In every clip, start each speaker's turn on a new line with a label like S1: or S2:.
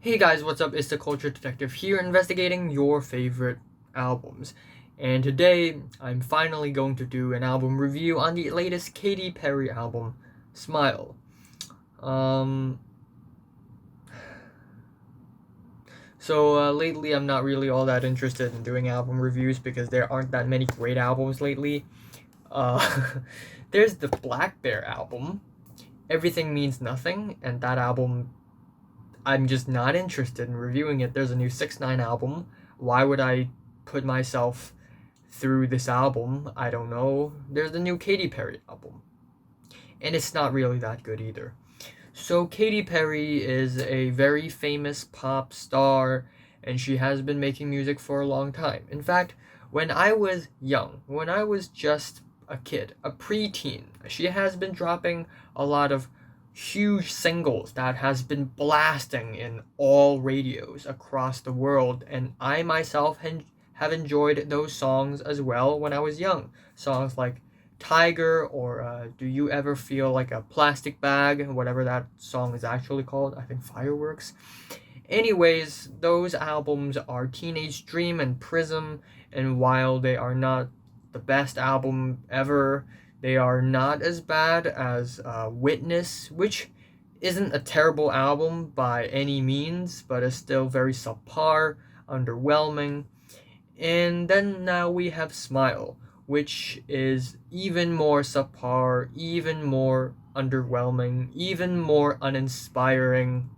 S1: Hey guys, what's up? It's the Culture Detective here investigating your favorite albums. And today, I'm finally going to do an album review on the latest Katy Perry album, Smile. Um, lately I'm not really all that interested in doing album reviews because there aren't that many great albums lately. Uh, there's the Black Bear album, Everything Means Nothing, and that album I'm just not interested in reviewing it. There's a new 6ix9ine album. Why would I put myself through this album? I don't know. There's the new Katy Perry album. And it's not really that good either. So Katy Perry is a very famous pop star, and she has been making music for a long time. In fact, when I was young, when I was just a kid, a preteen, she has been dropping a lot of huge singles that has been blasting in all radios across the world, and I myself have enjoyed those songs as well when I was young. Songs like Tiger or Do You Ever Feel Like a Plastic Bag, whatever that song is actually called, I think Fireworks. Anyways, those albums are Teenage Dream and Prism, and while they are not the best album ever, they are not as bad as Witness, which isn't a terrible album by any means, but is still very subpar, underwhelming. And then now we have Smile, which is even more subpar, even more underwhelming, even more uninspiring.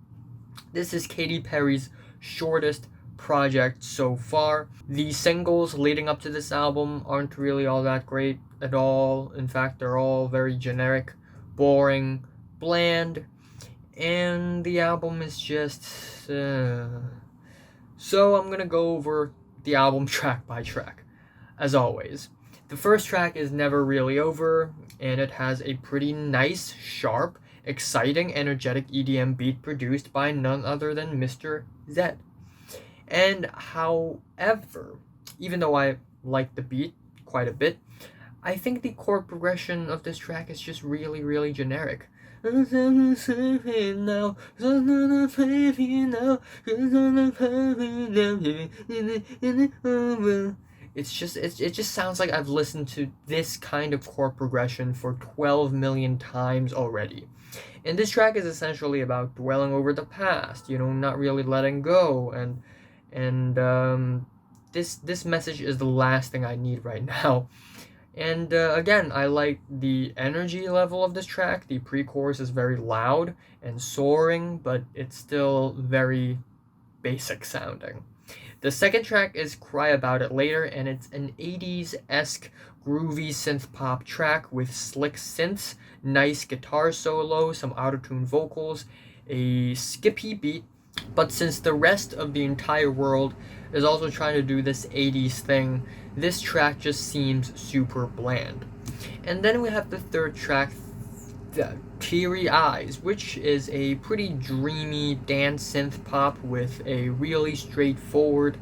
S1: This is Katy Perry's shortest project so far. The singles leading up to this album aren't really all that great at all. In fact, they're all very generic, boring, bland, and the album is just. So I'm gonna go over the album track by track, as always. The first track is Never Really Over, and it has a pretty nice, sharp, exciting, energetic EDM beat produced by none other than Mr. Z. And however, even though I like the beat quite a bit, I think the chord progression of this track is just really, really generic. It's it just sounds like I've listened to this kind of chord progression for 12 million times already. And this track is essentially about dwelling over the past, not really letting go, and this message is the last thing I need right now. And again, I like the energy level of this track. The pre-chorus is very loud and soaring, but it's still very basic sounding. The second track is Cry About It Later, and it's an 80s-esque groovy synth pop track with slick synths, nice guitar solo, some auto-tune vocals, a skippy beat. But since the rest of the entire world is also trying to do this 80s thing, this track just seems super bland. And then we have the third track, Teary Eyes, which is a pretty dreamy dance synth pop with a really straightforward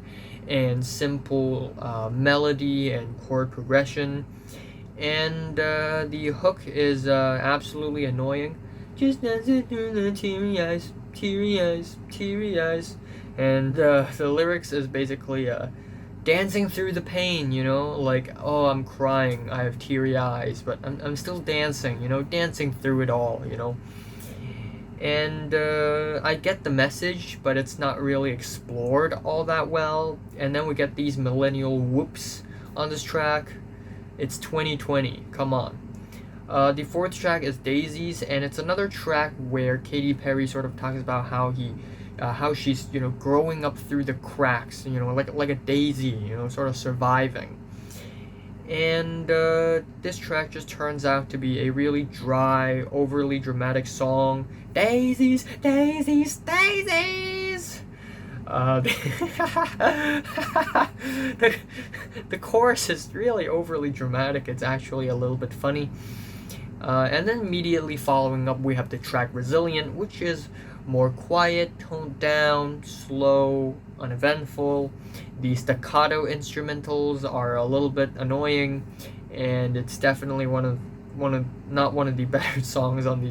S1: and simple melody and chord progression. And the hook is absolutely annoying. Just dancing through the teary eyes, teary eyes, teary eyes. And the lyrics is basically dancing through the pain, like, oh, I'm crying, I have teary eyes, but I'm still dancing, dancing through it all, And I get the message, but it's not really explored all that well. And then we get these millennial whoops on this track. It's 2020, come on. The fourth track is Daiseys, and it's another track where Katy Perry sort of talks about how she's growing up through the cracks, like a daisy, sort of surviving. And this track just turns out to be a really dry, overly dramatic song. Daisies, daisies, daisies. The chorus is really overly dramatic. It's actually a little bit funny. And then immediately following up, we have the track Resilient, which is more quiet, toned down, slow, uneventful. The staccato instrumentals are a little bit annoying, and it's definitely not one of the better songs on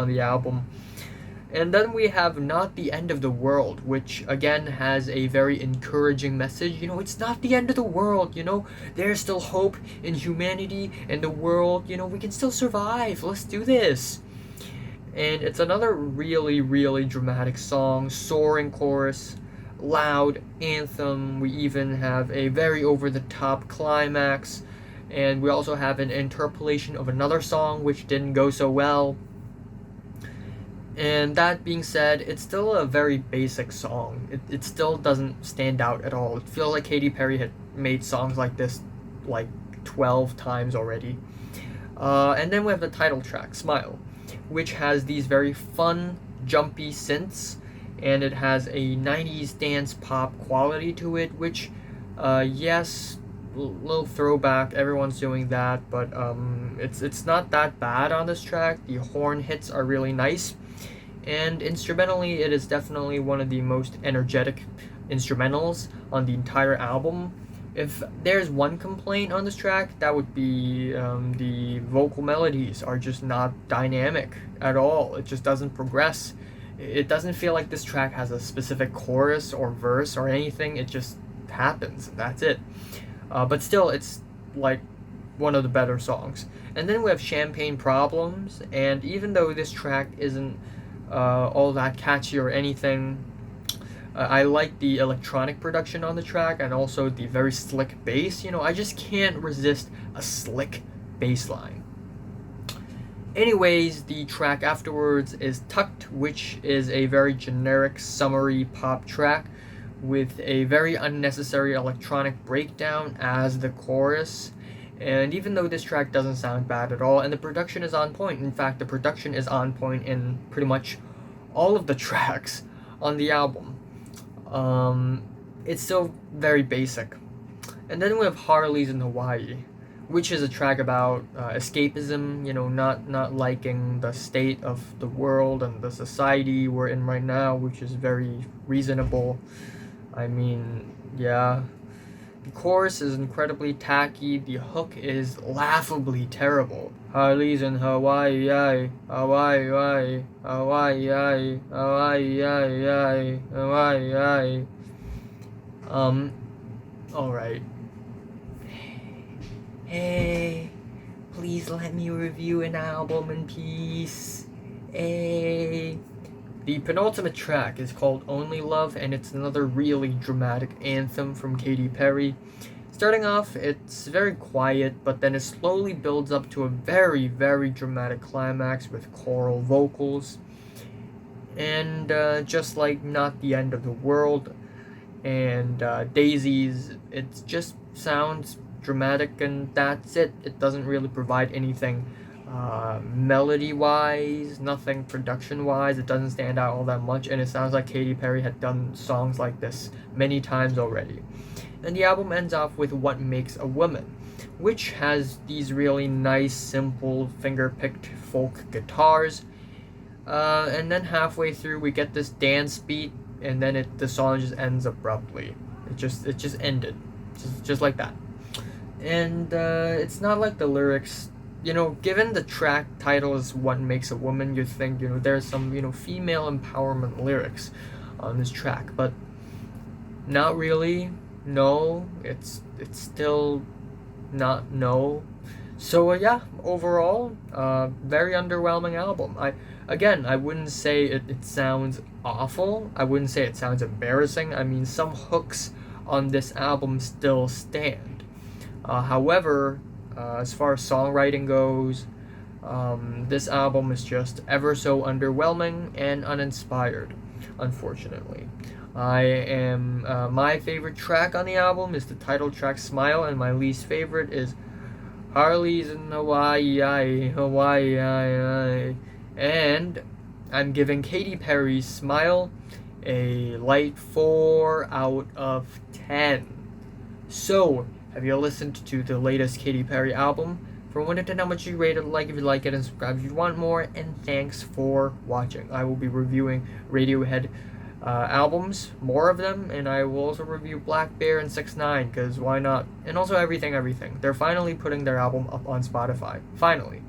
S1: the album. And then we have Not the End of the World, which again has a very encouraging message. It's not the end of the world, there's still hope in humanity and the world, we can still survive. Let's do this. And it's another really, really dramatic song, soaring chorus, loud anthem. We even have a very over the top climax. And we also have an interpolation of another song which didn't go so well. And that being said, it's still a very basic song. It still doesn't stand out at all. It feels like Katy Perry had made songs like this like 12 times already. And then we have the title track, Smile, which has these very fun, jumpy synths, and it has a 90s dance pop quality to it, which, yes, little throwback, everyone's doing that, but it's not that bad on this track. The horn hits are really nice. And instrumentally, it is definitely one of the most energetic instrumentals on the entire album. If there's one complaint on this track, that would be the vocal melodies are just not dynamic at all. It just doesn't progress. It doesn't feel like this track has a specific chorus or verse or anything. It just happens. That's it. But still, it's like one of the better songs. And then we have Champagne Problems, and even though this track isn't all that catchy or anything, I like the electronic production on the track and also the very slick bass. I just can't resist a slick bass line. Anyways, the track afterwards is Tucked, which is a very generic, summery pop track with a very unnecessary electronic breakdown as the chorus. And even though this track doesn't sound bad at all, and the production is on point, in fact, the production is on point in pretty much all of the tracks on the album, it's still very basic. And then we have Harleys in Hawaii, which is a track about escapism, not liking the state of the world and the society we're in right now, which is very reasonable. I mean, yeah. The chorus is incredibly tacky. The hook is laughably terrible. Harleys in Hawaii, Hawaii, Hawaii, Hawaii, Hawaii, Hawaii. Alright. Hey, please let me review an album in peace. Hey. The penultimate track is called Only Love, and it's another really dramatic anthem from Katy Perry. Starting off, it's very quiet, but then it slowly builds up to a very, very dramatic climax with choral vocals. And just like Not the End of the World and Daiseys, it just sounds dramatic and that's it. It doesn't really provide anything melody-wise, nothing production-wise. It doesn't stand out all that much, and it sounds like Katy Perry had done songs like this many times already. And the album ends off with What Makes a Woman, which has these really nice, simple, finger-picked folk guitars. And then halfway through, we get this dance beat, and then the song just ends abruptly. It just ended, just like that. And it's not like the lyrics. Given the track title is What Makes a Woman, you'd think, there's some, female empowerment lyrics on this track, but not really. No, it's still not no. So yeah, overall, very underwhelming album. I wouldn't say it sounds awful. I wouldn't say it sounds embarrassing. I mean, some hooks on this album still stand. However, as far as songwriting goes, this album is just ever so underwhelming and uninspired, unfortunately. My favorite track on the album is the title track Smile, and my least favorite is Harleys in Hawaii, Hawaii. And I'm giving Katy Perry's Smile a light 4 out of 10. So, have you listened to the latest Katy Perry album? For 1 to 10, how much you rate it, like if you like it, and subscribe if you want more, and thanks for watching. I will be reviewing Radiohead albums, more of them, and I will also review Black Bear and 6ix9ine, because why not? And also Everything. They're finally putting their album up on Spotify. Finally.